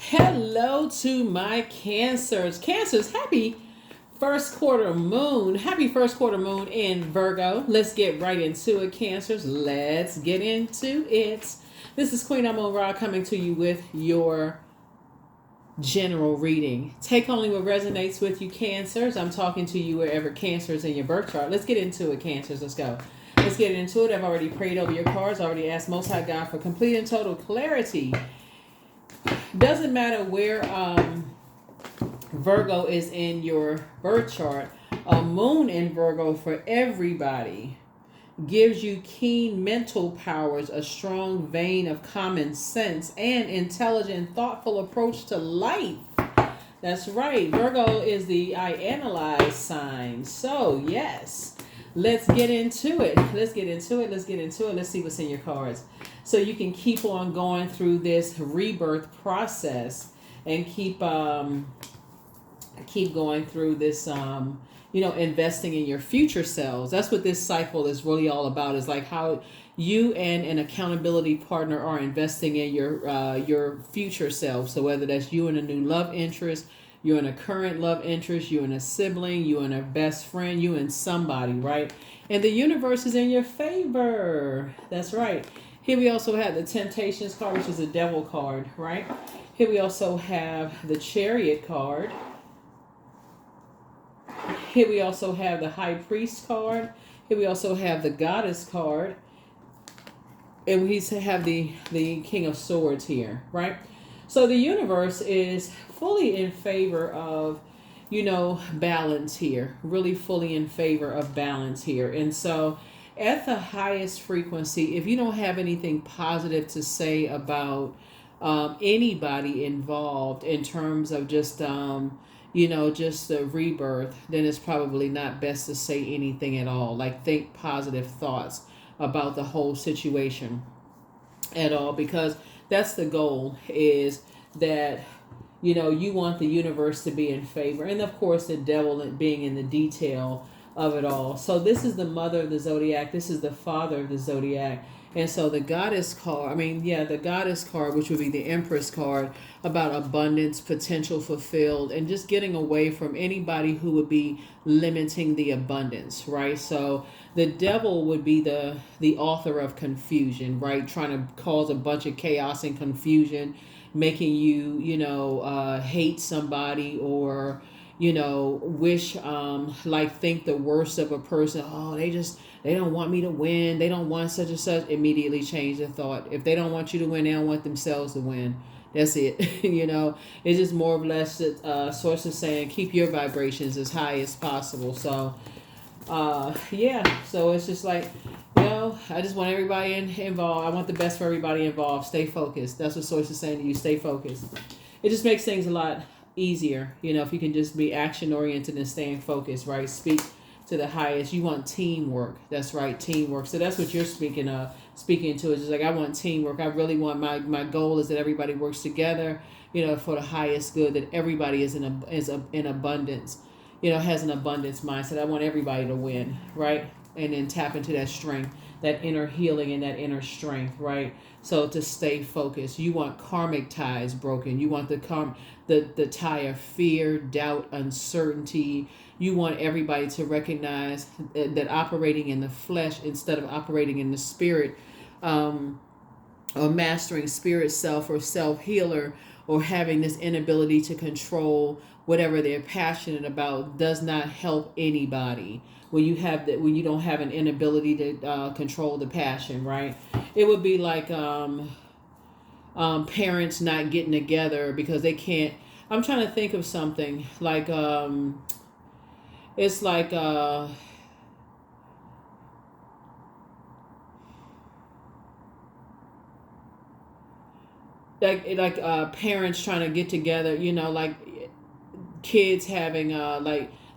Hello to my Cancers. Cancers, happy first quarter moon. Happy first quarter moon in Virgo. Let's get right into it, Cancers. Let's get into it. This is Queen Amun Ra coming to you with your general reading. Take only what resonates with you, Cancers. I'm talking to you wherever Cancer is in your birth chart. Let's get into it, Cancers. Let's go. Let's get into it. I've already prayed over your cards. I already asked Most High God for complete and total clarity. Doesn't matter where Virgo is in your birth chart. A moon in Virgo for everybody gives you keen mental powers, a strong vein of common sense, and intelligent, thoughtful approach to life. That's right. Virgo is the I analyze sign. So, yes, let's get into it. Let's get into it. Let's get into it. Let's see what's in your cards. So you can keep on going through this rebirth process and keep going through this investing in your future selves. That's what this cycle is really all about, is like how you and an accountability partner are investing in your future self. So whether that's you and a new love interest, you and a current love interest, you and a sibling, you and a best friend, you and somebody, right? And the universe is in your favor. That's right. Here we also have the Temptations card, which is a devil card, right? Here we also have the Chariot card. Here we also have the High Priest card. Here we also have the Goddess card. And we have the King of Swords here, right? So the universe is fully in favor of, balance here. Really fully in favor of balance here. And so at the highest frequency, if you don't have anything positive to say about anybody involved in terms of just the rebirth, then it's probably not best to say anything at all. Like, think positive thoughts about the whole situation at all, because that's the goal, is that you want the universe to be in favor, and of course the devil being in the detail of it all. So this is the mother of the zodiac, this is the father of the zodiac. And so the goddess card, the goddess card, which would be the empress card, about abundance, potential fulfilled, and just getting away from anybody who would be limiting the abundance, right? So the devil would be the author of confusion, right? Trying to cause a bunch of chaos and confusion, making you, hate somebody, or wish, think the worst of a person. Oh, they don't want me to win. They don't want such and such. Immediately change the thought. If they don't want you to win, they don't want themselves to win. That's it. It's just more or less source of saying keep your vibrations as high as possible. So, so it's just like, I just want everybody involved. I want the best for everybody involved. Stay focused. That's what source is saying to you. Stay focused. It just makes things a lot easier, if you can just be action oriented and staying focused, right? Speak to the highest. You want teamwork. That's right, teamwork. So that's what you're speaking to. It's just like, I want teamwork. I really want my goal is that everybody works together, for the highest good, that everybody is in abundance, has an abundance mindset. I want everybody to win, right? And then tap into that strength, that inner healing and that inner strength, right? So to stay focused, you want karmic ties broken. You want the tie of fear, doubt, uncertainty. You want everybody to recognize that operating in the flesh instead of operating in the spirit, or mastering spirit self or self healer, or having this inability to control whatever they're passionate about, does not help anybody. When you don't have an inability to control the passion, right? It would be like parents not getting together because they can't. I'm trying to think of something like it's like parents trying to get together, like kids having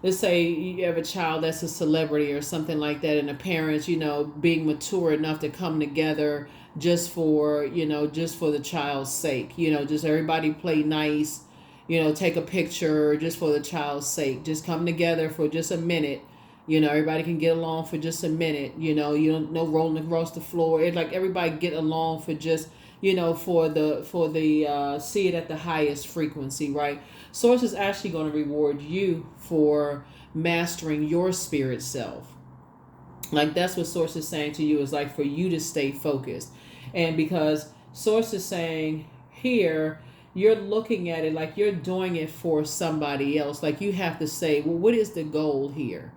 let's say you have a child that's a celebrity or something like that, and the parents, being mature enough to come together just for the child's sake, just everybody play nice, take a picture just for the child's sake, just come together for just a minute. Everybody can get along for just a minute. You don't know rolling across the floor. It's like everybody get along for just for the see it at the highest frequency, right? Source is actually going to reward you for mastering your spirit self. Like that's what Source is saying to you, is like for you to stay focused. And because Source is saying here, you're looking at it like you're doing it for somebody else. Like you have to say, well, what is the goal here?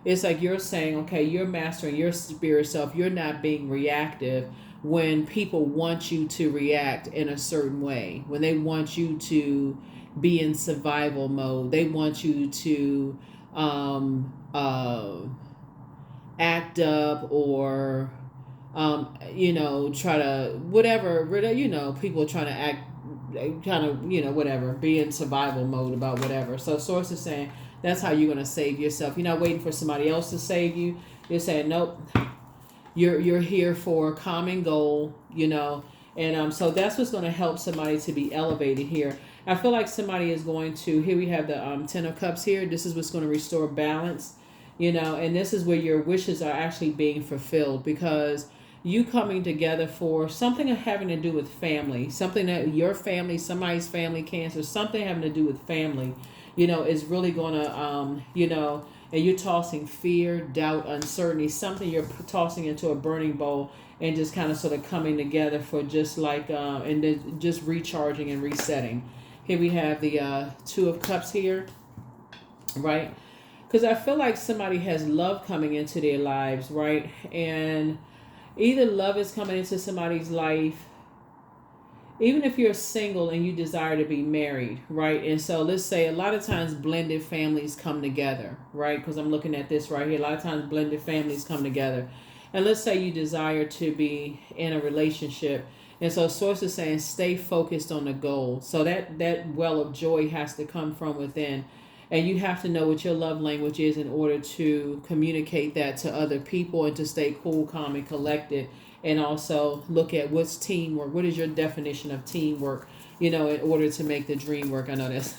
It's like you're saying, okay, you're mastering your spirit self. You're not being reactive when people want you to react in a certain way. When they want you to be in survival mode, they want you to act up or try to whatever, people trying to act kind of, whatever, be in survival mode about whatever. So Source is saying that's how you're going to save yourself. You're not waiting for somebody else to save you. You're saying, nope, you're here for a common goal, and so that's what's going to help somebody to be elevated here. I feel like somebody is going to, here we have the Ten of Cups here. This is what's going to restore balance, and this is where your wishes are actually being fulfilled, because you coming together for something having to do with family, something that your family, somebody's family cancer, something having to do with family, is really going to, and you're tossing fear, doubt, uncertainty, something you're tossing into a burning bowl and just kind of sort of coming together for just like, and then just recharging and resetting. Here we have the Two of Cups here, right? Because I feel like somebody has love coming into their lives, right? And either love is coming into somebody's life, even if you're single and you desire to be married, right? And so let's say a lot of times blended families come together, right? Because I'm looking at this right here. A lot of times blended families come together. And let's say you desire to be in a relationship. And so Source is saying stay focused on the goal. So that well of joy has to come from within. And you have to know what your love language is in order to communicate that to other people and to stay cool, calm, and collected. And also look at what's teamwork. What is your definition of teamwork, in order to make the dream work? I know that's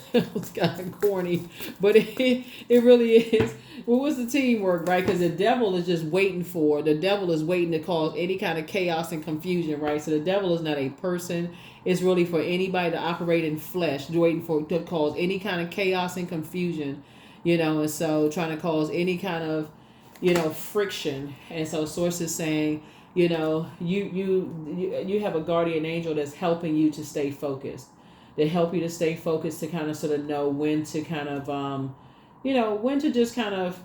kind of corny, but it really is. Well, what's the teamwork, right? Because the devil is just the devil is waiting to cause any kind of chaos and confusion, right? So the devil is not a person. It's really for anybody to operate in flesh, waiting to cause any kind of chaos and confusion, and so trying to cause any kind of, friction. And so Source is saying, you have a guardian angel that's helping you to stay focused. They help you to stay focused, to kind of sort of know when to kind of, when to just kind of,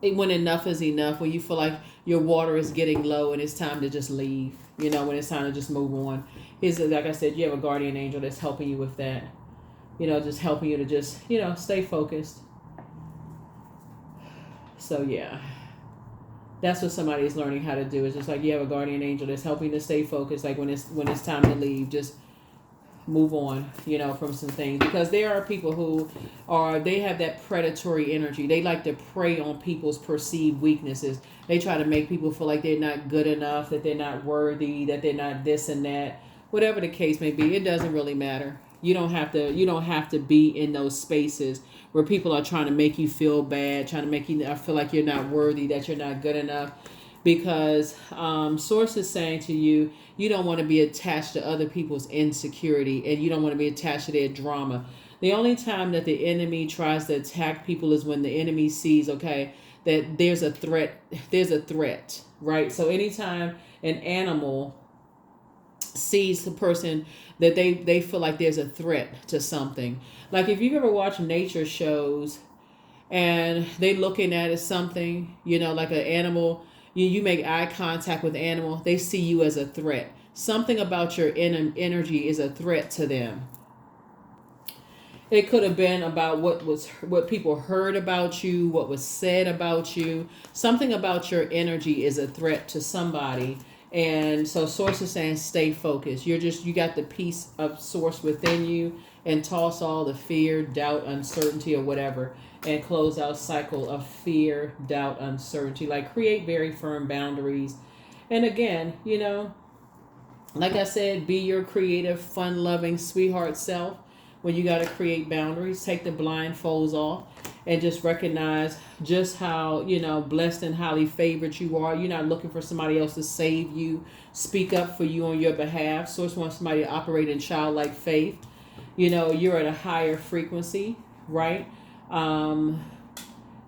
when enough is enough, when you feel like your water is getting low and it's time to just leave, when it's time to just move on. Like I said, you have a guardian angel that's helping you with that, just helping you to just, stay focused. So, yeah. That's what somebody is learning how to do. It's just like you have a guardian angel that's helping to stay focused. Like when it's time to leave, just move on, from some things. Because there are people who they have that predatory energy. They like to prey on people's perceived weaknesses. They try to make people feel like they're not good enough, that they're not worthy, that they're not this and that. Whatever the case may be, it doesn't really matter. You don't have to be in those spaces where people are trying to make you feel bad, trying to make you feel like you're not worthy, that you're not good enough. Because Source is saying to you, you don't want to be attached to other people's insecurity, and you don't want to be attached to their drama. The only time that the enemy tries to attack people is when the enemy sees, okay, that there's a threat, right? So anytime an animal sees the person that they feel like there's a threat to something. Like if you've ever watched nature shows and they looking at something, like an animal, you make eye contact with the animal, they see you as a threat. Something about your energy is a threat to them. It could have been about what people heard about you, what was said about you. Something about your energy is a threat to somebody. And so Source is saying stay focused. You got the peace of Source within you, and toss all the fear, doubt, uncertainty, or whatever, and close out cycle of fear, doubt, uncertainty. Like create very firm boundaries. And again, like I said, be your creative, fun-loving, sweetheart self. When you got to create boundaries, take the blindfolds off and just recognize just how, blessed and highly favored you are. You're not looking for somebody else to save you, speak up for you on your behalf. Source wants somebody to operate in childlike faith. You're at a higher frequency, right? And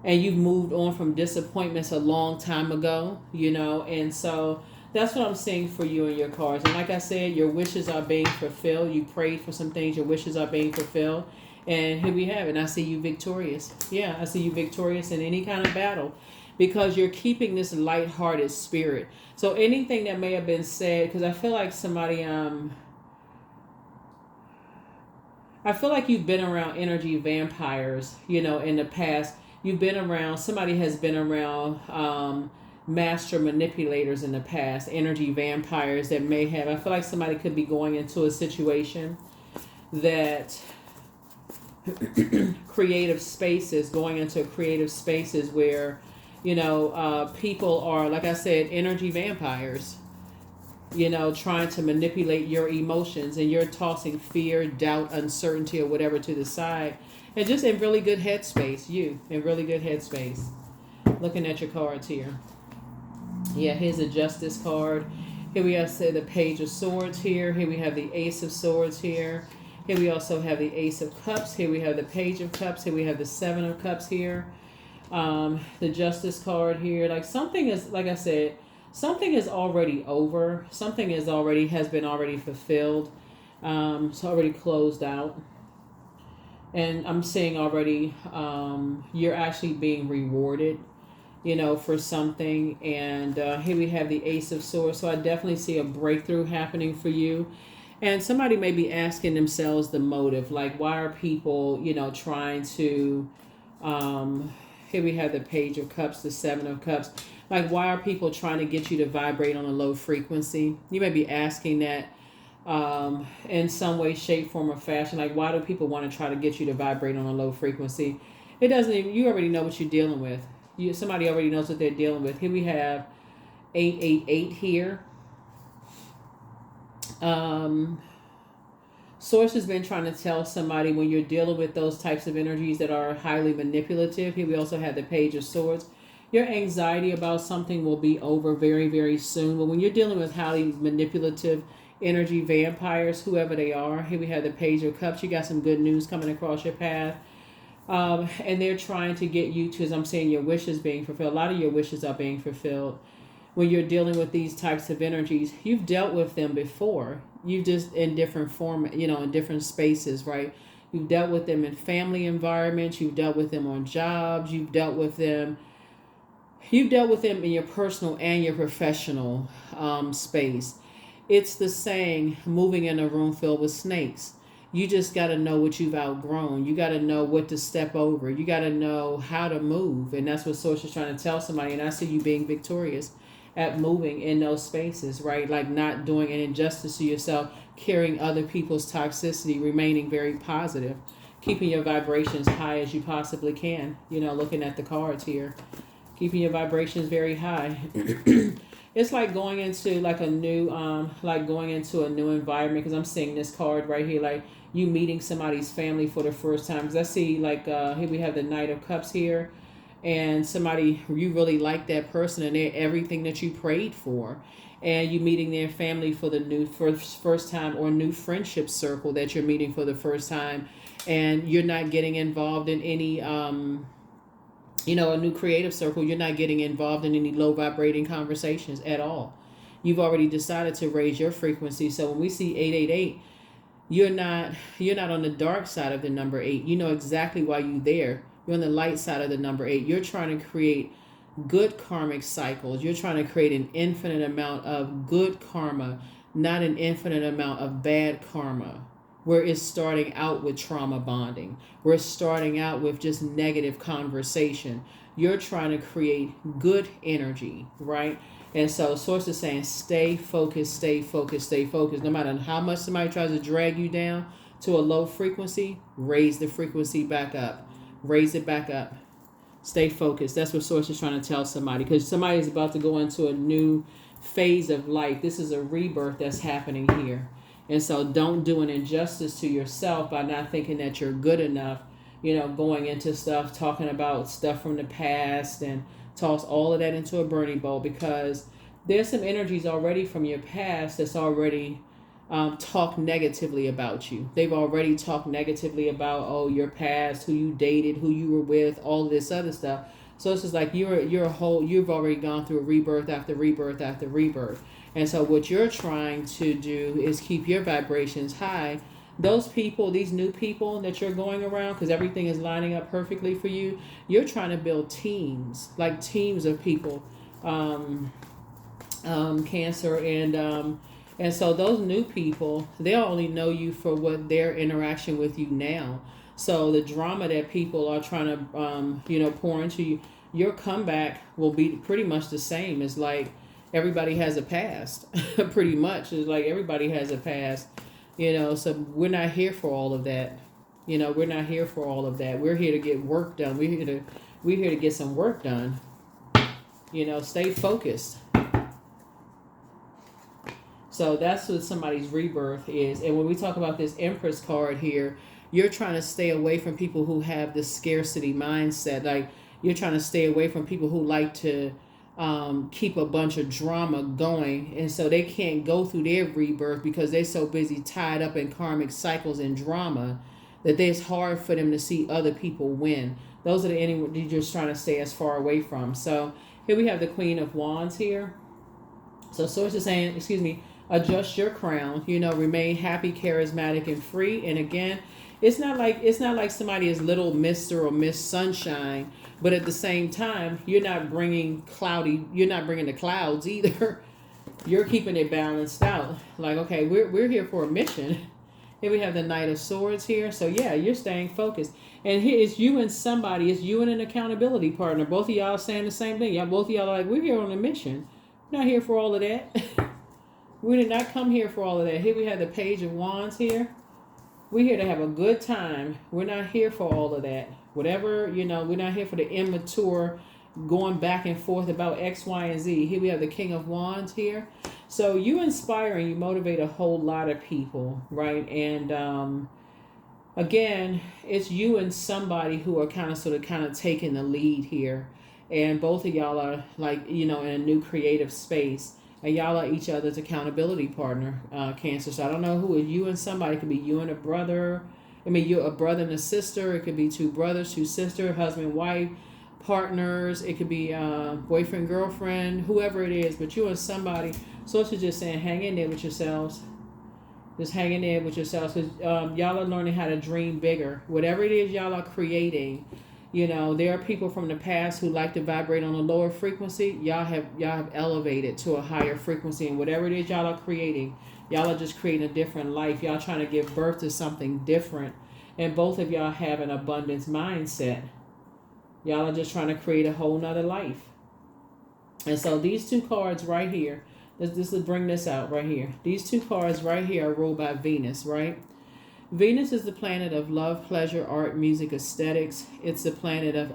you've moved on from disappointments a long time ago, and so that's what I'm seeing for you in your cards. And like I said, your wishes are being fulfilled. You prayed for some things, your wishes are being fulfilled. And here we have it. And I see you victorious. Yeah, I see you victorious in any kind of battle because you're keeping this lighthearted spirit. So anything that may have been said, because I feel like somebody, I feel like you've been around energy vampires, in the past. You've been around, somebody has been around master manipulators in the past, energy vampires that may have, I feel like somebody could be going into a situation that creative spaces, going into creative spaces where, people are, like I said, energy vampires, trying to manipulate your emotions, and you're tossing fear, doubt, uncertainty, or whatever to the side. And just in really good headspace, in really good headspace. Looking at your cards here. Yeah, here's a Justice card. Here we have the Page of Swords here. Here we have the Ace of Swords here. Here we also have the Ace of Cups. Here we have the Page of Cups. Here we have the Seven of Cups here. The Justice card here. Like something is, like I said, something is already over. Something has been already fulfilled. It's already closed out. And I'm seeing already you're actually being rewarded, for something. And here we have the Ace of Swords. So I definitely see a breakthrough happening for you. And somebody may be asking themselves the motive, like why are people, trying to, here we have the Page of Cups, the Seven of Cups. Like why are people trying to get you to vibrate on a low frequency? You may be asking that in some way, shape, form, or fashion. Like why do people want to try to get you to vibrate on a low frequency? It doesn't even, you already know what you're dealing with. Somebody already knows what they're dealing with. Here we have 888 here. Source has been trying to tell somebody when you're dealing with those types of energies that are highly manipulative. Here we also have the Page of Swords. Your anxiety about something will be over very, very soon. But when you're dealing with highly manipulative energy vampires, whoever they are, here we have the Page of Cups. You got some good news coming across your path. And they're trying to get you to, as I'm saying, your wishes being fulfilled. A lot of your wishes are being fulfilled. When you're dealing with these types of energies, you've dealt with them before. You just in different form, in different spaces, right? You've dealt with them in family environments. You've dealt with them on jobs. You've dealt with them in your personal and your professional space. It's the saying, moving in a room filled with snakes. You just got to know what you've outgrown. You got to know what to step over. You got to know how to move. And that's what Source is trying to tell somebody. And I see you being victorious at moving in those spaces, right? Like not doing an injustice to yourself, carrying other people's toxicity, remaining very positive, keeping your vibrations high as you possibly can. Looking at the cards here, keeping your vibrations very high. It's like going into like a new, environment. Because I'm seeing this card right here, like you meeting somebody's family for the first time. Because I see like here we have the Knight of Cups here. And somebody, you really like that person and they're everything that you prayed for. And you meeting their family for the first time, or new friendship circle that you're meeting for the first time. And you're not getting involved in any, a new creative circle. You're not getting involved in any low vibrating conversations at all. You've already decided to raise your frequency. So when we see 888, you're not on the dark side of the number 8. You know exactly why you're there. You're on the light side of the number 8. You're trying to create good karmic cycles. You're trying to create an infinite amount of good karma, not an infinite amount of bad karma, where it's starting out with trauma bonding. We're starting out with just negative conversation. You're trying to create good energy, right? And so Source is saying, stay focused, stay focused, stay focused. No matter how much somebody tries to drag you down to a low frequency, raise the frequency back up. Raise it back up. Stay focused. That's what Source is trying to tell somebody, because somebody is about to go into a new phase of life. This is a rebirth that's happening here. And so don't do an injustice to yourself by not thinking that you're good enough going into stuff, talking about stuff from the past, and toss all of that into a burning bowl, because there's some energies already from your past that's already talked negatively about you. They've already talked negatively about, oh, your past, who you dated, who you were with, all this other stuff. So it's just like you've already gone through a rebirth after rebirth after rebirth. And so what you're trying to do is keep your vibrations high. Those people, these new people that you're going around, because everything is lining up perfectly for you, you're trying to build teams, like teams of people, Cancer, and so those new people, they'll only know you for what their interaction with you now. So the drama that people are trying to, pour into you, your comeback will be pretty much the same. It's like everybody has a past, pretty much. It's like everybody has a past, so we're not here for all of that. We're not here for all of that. We're here to get work done. We're here to get some work done. Stay focused. So that's what somebody's rebirth is. And when we talk about this Empress card here, you're trying to stay away from people who have this scarcity mindset. Like, you're trying to stay away from people who like to keep a bunch of drama going. And so they can't go through their rebirth because they're so busy tied up in karmic cycles and drama that it's hard for them to see other people win. Those are the anyone you're just trying to stay as far away from. So here we have the Queen of Wands here. So Source is saying, adjust your crown, remain happy, charismatic, and free. And again, it's not like somebody is little Mr. or Miss Sunshine, but at the same time, you're not bringing the clouds either. You're keeping it balanced out. Like, okay, we're here for a mission. Here we have the Knight of Swords here. So yeah, you're staying focused. And here it's you and somebody, it's you and an accountability partner. Both of y'all saying the same thing. Yeah, both of y'all are like, we're here on a mission. We're not here for all of that. We did not come here for all of that. Here we have the Page of Wands here. We're here to have a good time. We're not here for all of that. Whatever, we're not here for the immature going back and forth about X, Y, and Z. Here we have the King of Wands here. So you inspire and you motivate a whole lot of people, right? And again, it's you and somebody who are kind of taking the lead here. And both of y'all are like, in a new creative space. And y'all are each other's accountability partner, Cancer. So I don't know who is you and somebody. It could be you and a brother. You're a brother and a sister. It could be two brothers, two sisters, husband, wife, partners. It could be boyfriend, girlfriend, whoever it is. But you and somebody. So it's just saying, hang in there with yourselves. Just hang in there with yourselves. Because y'all are learning how to dream bigger. Whatever it is y'all are creating. There are people from the past who like to vibrate on a lower frequency. Y'all have elevated to a higher frequency, and whatever it is y'all are creating, y'all are just creating a different life. Y'all trying to give birth to something different, and both of y'all have an abundance mindset. Y'all are just trying to create a whole nother life. And so these two cards right here, let's bring this out right here. These two cards right here are ruled by Venus, right? Venus is the planet of love, pleasure, art, music, aesthetics. It's the planet of,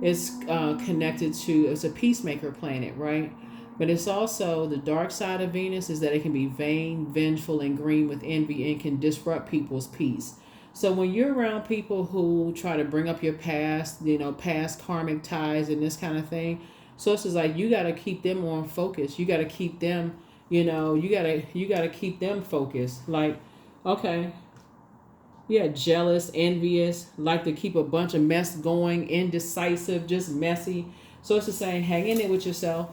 it's connected to, it's a peacemaker planet, right? But it's also, the dark side of Venus is that it can be vain, vengeful, and green with envy and can disrupt people's peace. So when you're around people who try to bring up your past, past karmic ties and this kind of thing, so it's just like, you got to keep them on focus. You got to keep them, you got to keep them focused. Like, okay. Yeah, jealous, envious, like to keep a bunch of mess going, indecisive, just messy. So it's just saying, hang in there with yourself.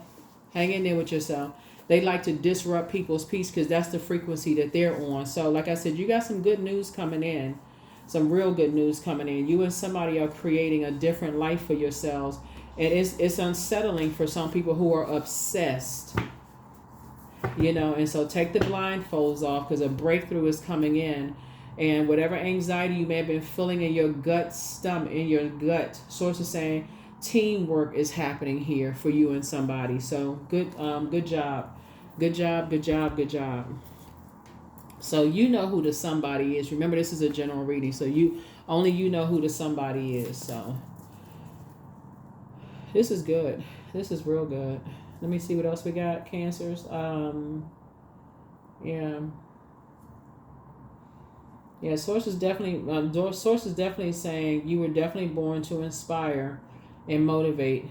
Hang in there with yourself. They like to disrupt people's peace because that's the frequency that they're on. So like I said, you got some good news coming in. Some real good news coming in. You and somebody are creating a different life for yourselves. And it's unsettling for some people who are obsessed. And so take the blindfolds off because a breakthrough is coming in. And whatever anxiety you may have been feeling in your gut, Source is saying teamwork is happening here for you and somebody. So good job. Good job, good job, good job. So you know who the somebody is. Remember, this is a general reading. So you know who the somebody is. So this is good. This is real good. Let me see what else we got, Cancers. Yeah. Yeah, source is definitely saying you were definitely born to inspire and motivate.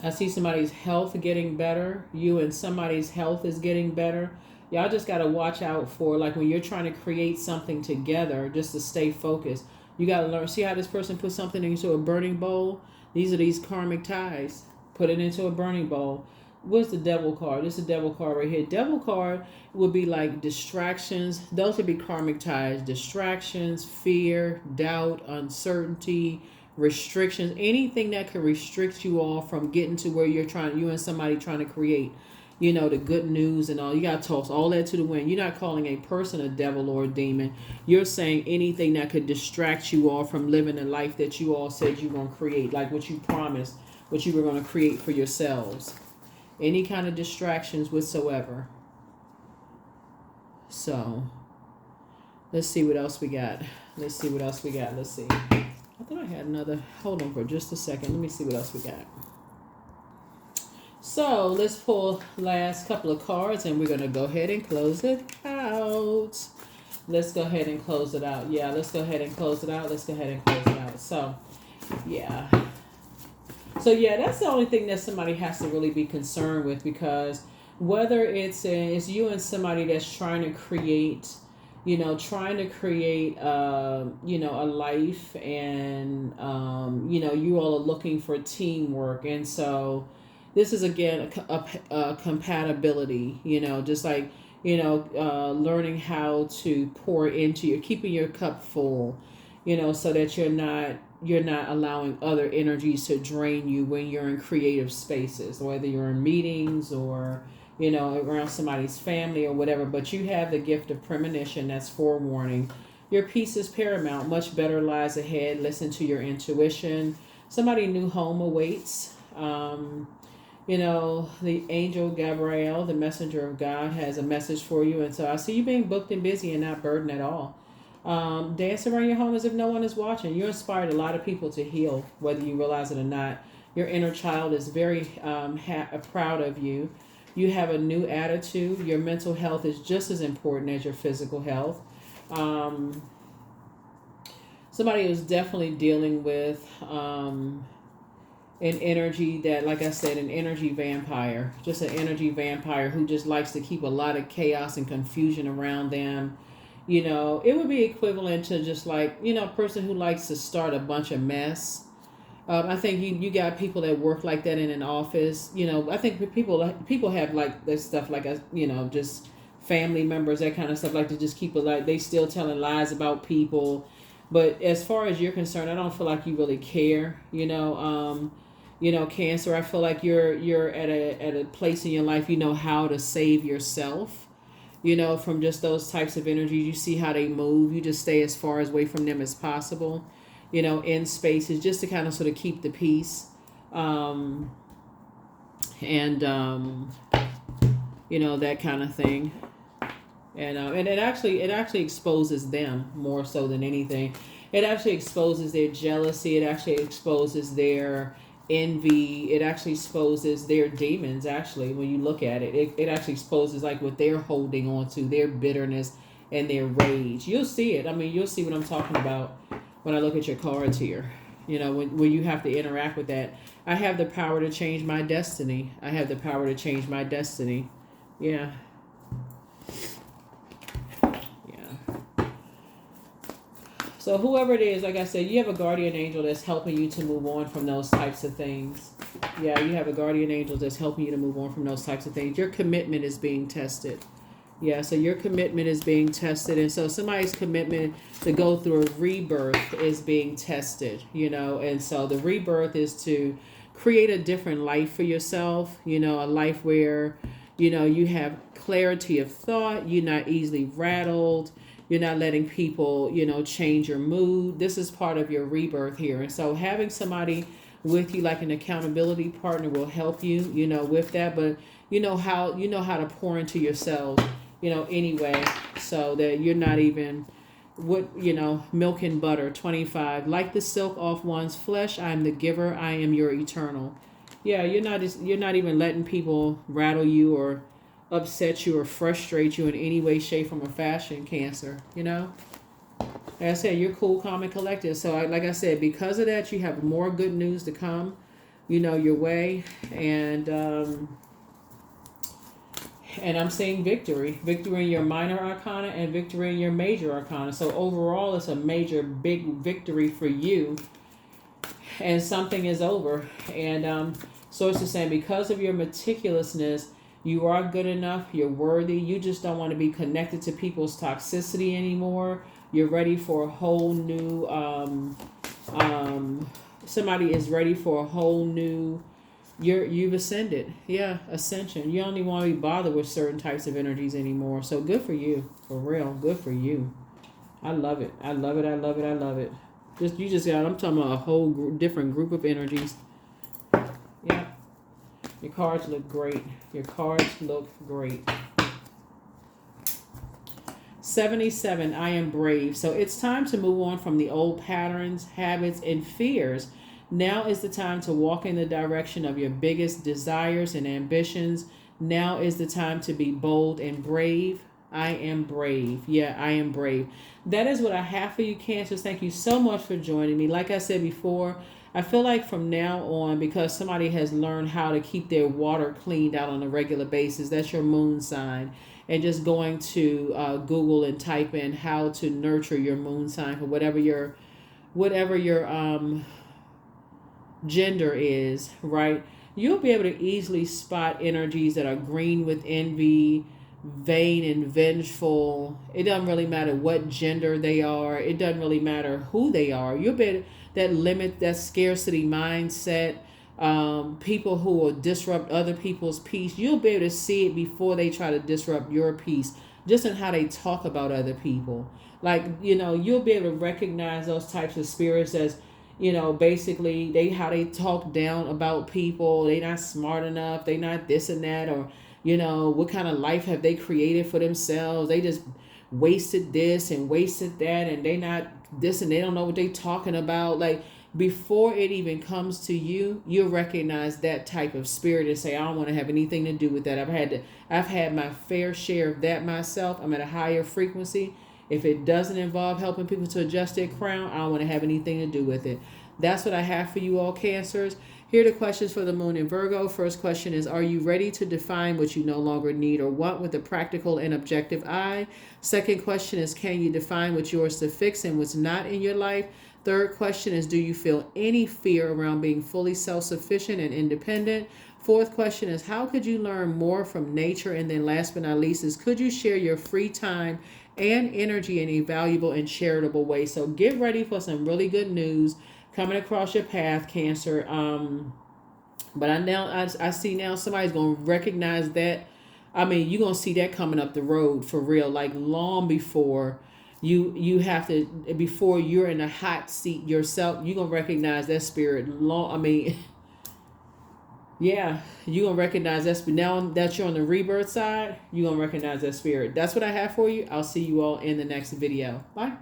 I see somebody's health getting better. You and somebody's health is getting better. Y'all just got to watch out for, like, when you're trying to create something together, just to stay focused. You got to learn. See how this person put something into a burning bowl? These are these karmic ties. Put it into a burning bowl. What's the devil card? This is the devil card right here. Devil card would be like distractions. Those would be karmic ties. Distractions, fear, doubt, uncertainty, restrictions, anything that could restrict you all from getting to where you and somebody trying to create, the good news and all. You got to toss all that to the wind. You're not calling a person a devil or a demon. You're saying anything that could distract you all from living the life that you all said you're going to create, like what you promised, what you were going to create for yourselves. Any kind of distractions whatsoever. So, let's see what else we got. Let's see. I thought I had another. Hold on for just a second. Let me see what else we got. So let's pull last couple of cards and we're going to go ahead and close it out. Let's go ahead and close it out. Yeah, let's go ahead and close it out. So, yeah. So, yeah, that's the only thing that somebody has to really be concerned with, because whether it's you and somebody that's trying to create a life, and you all are looking for teamwork, and so this is again a compatibility, just like learning how to pour into keeping your cup full, so that you're not allowing other energies to drain you when you're in creative spaces, whether you're in meetings or around somebody's family or whatever. But you have the gift of premonition, that's forewarning. Your peace is paramount. Much better lies ahead. Listen to your intuition. Somebody new home awaits. The angel Gabriel, the messenger of God, has a message for you. And so I see you being booked and busy and not burdened at all. Dance around your home as if no one is watching. You inspired a lot of people to heal, whether you realize it or not. Your inner child is very proud of you. You have a new attitude. Your mental health is just as important as your physical health. Somebody is definitely dealing with an energy that, like I said, an energy vampire. Just an energy vampire who just likes to keep a lot of chaos and confusion around them. It would be equivalent to just like, a person who likes to start a bunch of mess. I think you got people that work like that in an office. I think people have like this stuff, like just family members, that kind of stuff, like to just keep they still telling lies about people. But as far as you're concerned, I don't feel like you really care. Cancer, I feel like you're at a place in your life, how to save yourself. From just those types of energies. You see how they move. You just stay as far away from them as possible, in spaces, just to kind of sort of keep the peace. And that kind of thing. And it actually exposes them more so than anything. It actually exposes their jealousy. It actually exposes their envy. It actually exposes their demons. Actually, when you look at it, it actually exposes like what they're holding on to, their bitterness and their rage. You'll see it. I mean, you'll see what I'm talking about when I look at your cards here. When you have to interact with that. I have the power to change my destiny. Yeah. So whoever it is, like I said, you have a guardian angel that's helping you to move on from those types of things. Yeah, you have a guardian angel that's helping you to move on from those types of things. Your commitment is being tested. Yeah, so your commitment is being tested. And so somebody's commitment to go through a rebirth is being tested, And so the rebirth is to create a different life for yourself, a life where, you have clarity of thought. You're not easily rattled. You're not letting people, change your mood. This is part of your rebirth here. And so having somebody with you, like an accountability partner, will help you, with that. But you know how to pour into yourself, anyway, so that you're not even milk and butter. 25, like the silk off one's flesh, I am the giver, I am your eternal. Yeah, you're not even letting people rattle you or upset you or frustrate you in any way, shape, form, or fashion, Cancer. You know, like I said, you're cool, calm, and collected. So, like I said, because of that, you have more good news to come, you know, your way. And I'm seeing victory in your minor arcana and victory in your major arcana. So overall, it's a major, big victory for you. And something is over. And Source is saying, because of your meticulousness, you are good enough. You're worthy. You just don't want to be connected to people's toxicity anymore. You're ready for a whole new, somebody is ready for a whole new, you've ascended. Yeah, ascension. You don't even want to be bothered with certain types of energies anymore. So good for you. For real. Good for you. I love it. I love it. I love it. I love it. You just got, I'm talking about a whole different group of energies. Yeah. Your cards look great. Your cards look great. 77, I am brave. So it's time to move on from the old patterns, habits, and fears. Now is the time to walk in the direction of your biggest desires and ambitions. Now is the time to be bold and brave. I am brave. Yeah, I am brave. That is what I have for you, Cancers. Thank you so much for joining me. Like I said before, I feel like from now on, because somebody has learned how to keep their water cleaned out on a regular basis, that's your moon sign. And just going to Google and type in how to nurture your moon sign for whatever your gender is, right? You'll be able to easily spot energies that are green with envy, vain and vengeful. It doesn't really matter what gender they are. It doesn't really matter who they are. You'll be able to, that scarcity mindset, people who will disrupt other people's peace. You'll be able to see it before they try to disrupt your peace, just in how they talk about other people. Like, you know, you'll be able to recognize those types of spirits as, you know, basically how they talk down about people. They not smart enough. They not this and that, or, you know, what kind of life have they created for themselves? They just wasted this and wasted that, and they not this, and they don't know what they talking about. Like, before it even comes to you, you'll recognize that type of spirit and say, I don't want to have anything to do with that. I've had my fair share of that myself. I'm at a higher frequency. If it doesn't involve helping people to adjust their crown, I don't want to have anything to do with it. That's what I have for you all, Cancers. Here are the questions for the moon in Virgo. First question is, are you ready to define what you no longer need or want with a practical and objective eye? Second question is, can you define what's yours to fix and what's not in your life? Third question is, do you feel any fear around being fully self-sufficient and independent? Fourth question is, how could you learn more from nature? And then last but not least is, could you share your free time and energy in a valuable and charitable way? So get ready for some really good news coming across your path, Cancer. But I see now somebody's going to recognize that. I mean, you're going to see that coming up the road for real, like long before you have to, before you're in a hot seat yourself, you're going to recognize that spirit yeah, you're going to recognize that spirit. Now that you're on the rebirth side, you're going to recognize that spirit. That's what I have for you. I'll see you all in the next video. Bye.